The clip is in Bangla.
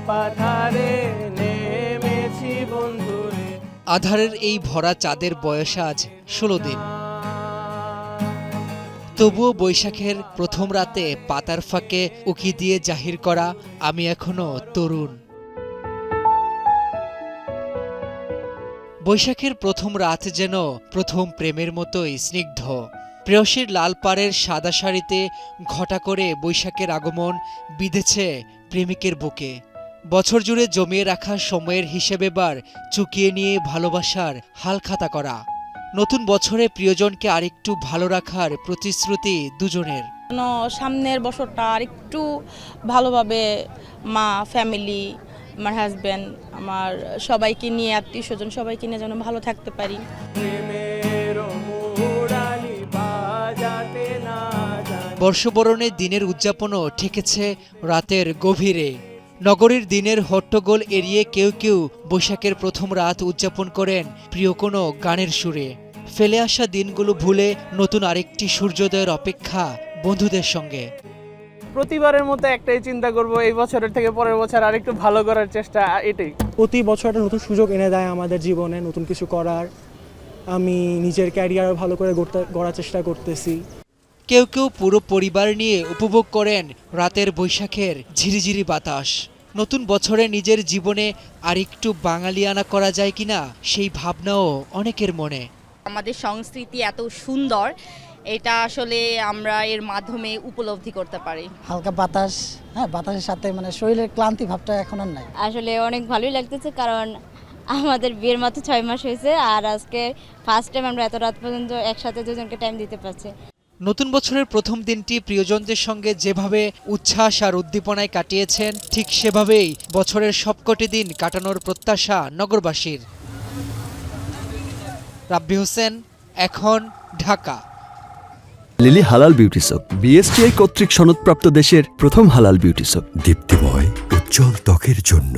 পাথারে নেমেছি বন্ধুরে। আধারের এই ভরা চাঁদের বয়স আজ 16 দিন। তবুও বৈশাখের প্রথম রাতে পাতার ফাঁকে উকি দিয়ে জাহির করা আমি এখনো তরুণ। বৈশাখের প্রথম রাত যেন প্রথম প্রেমের মতোই স্নিগ্ধ। প্রেয়সীর লাল পাড়ের সাদা শাড়িতে ঘটা করে বৈশাখের আগমন বিঁধেছে প্রেমিকের বুকে। বছর জুড়ে জমিয়ে রাখা সময়ের হিসেব এবার চুকিয়ে নিয়ে ভালোবাসার হালখাতা করা। নতুন বছরে প্রিয়জনকে আরেকটু ভালো রাখার প্রতিশ্রুতি দুজনের। সামনের বছরটা আরেকটু ভালোভাবে মা, ফ্যামিলি, আমার হাজব্যান্ড, আমার সবাইকে নিয়ে, আত্মীয় স্বজন সবাইকে নিয়ে যেন ভালো থাকতে পারি। বর্ষবরণের দিনের উদযাপনও ঠেকেছে রাতের গভীরে। নগরীর দিনের হট্টগোল এড়িয়ে কেউ কেউ বৈশাখের প্রথম রাত উদযাপন করেন প্রিয় কোনো গানের সুরে। ফেলে আসা দিনগুলো ভুলে নতুন আরেকটি সূর্যোদয়ের অপেক্ষা বন্ধুদের সঙ্গে। প্রতিবারের মতো একটাই চিন্তা করব, এই বছরের থেকে পরের বছর আরেকটু ভালো করার চেষ্টা, এটাই। প্রতি বছর একটা নতুন সুযোগ এনে দেয় আমাদের জীবনে, নতুন কিছু করার। আমি নিজের ক্যারিয়ার ভালো করে গড়ার চেষ্টা করতেছি। কেউ কেউ পুরো পরিবার নিয়ে উপভোগ করেন রাতের বৈশাখের ঝিরিঝিরি বাতাস। নতুন বছরে নিজের জীবনে আরেকটু বাঙালিয়ানা করা যায় কিনা সেই ভাবনাও অনেকের মনে। আমাদের সংস্কৃতি এত সুন্দর, এটা আসলে আমরা এর মাধ্যমে উপলব্ধি করতে পারি। হালকা বাতাস, হ্যাঁ, বাতাসের সাথে মানে শরীরের ক্লান্তি ভাবটা এখন আর নাই। আসলে অনেক ভালোই লাগতেছে, কারণ আমাদের বিয়ের মাত্র 6 মাস হয়েছে, আর আজকে ফার্স্ট টাইম আমরা এত রাত পর্যন্ত একসাথে দুজনকে টাইম দিতে পারছি। নতুন বছরের প্রথম দিনটি প্রিয়জনদের সঙ্গে যেভাবে উচ্ছ্বাস আর উদ্দীপনায় কাটিয়েছেন, ঠিক সেভাবেই বছরের সবকটি দিন কাটানোর প্রত্যাশা নগরবাসীর। রাব্বি হোসেন, এখন, ঢাকা। লিলি হালাল বিউটি সোপ, বিএসটিআই কর্তৃক সনদপ্রাপ্ত দেশের প্রথম হালাল বিউটি সোপ। দীপ্তিময় উজ্জ্বল ত্বকের জন্য।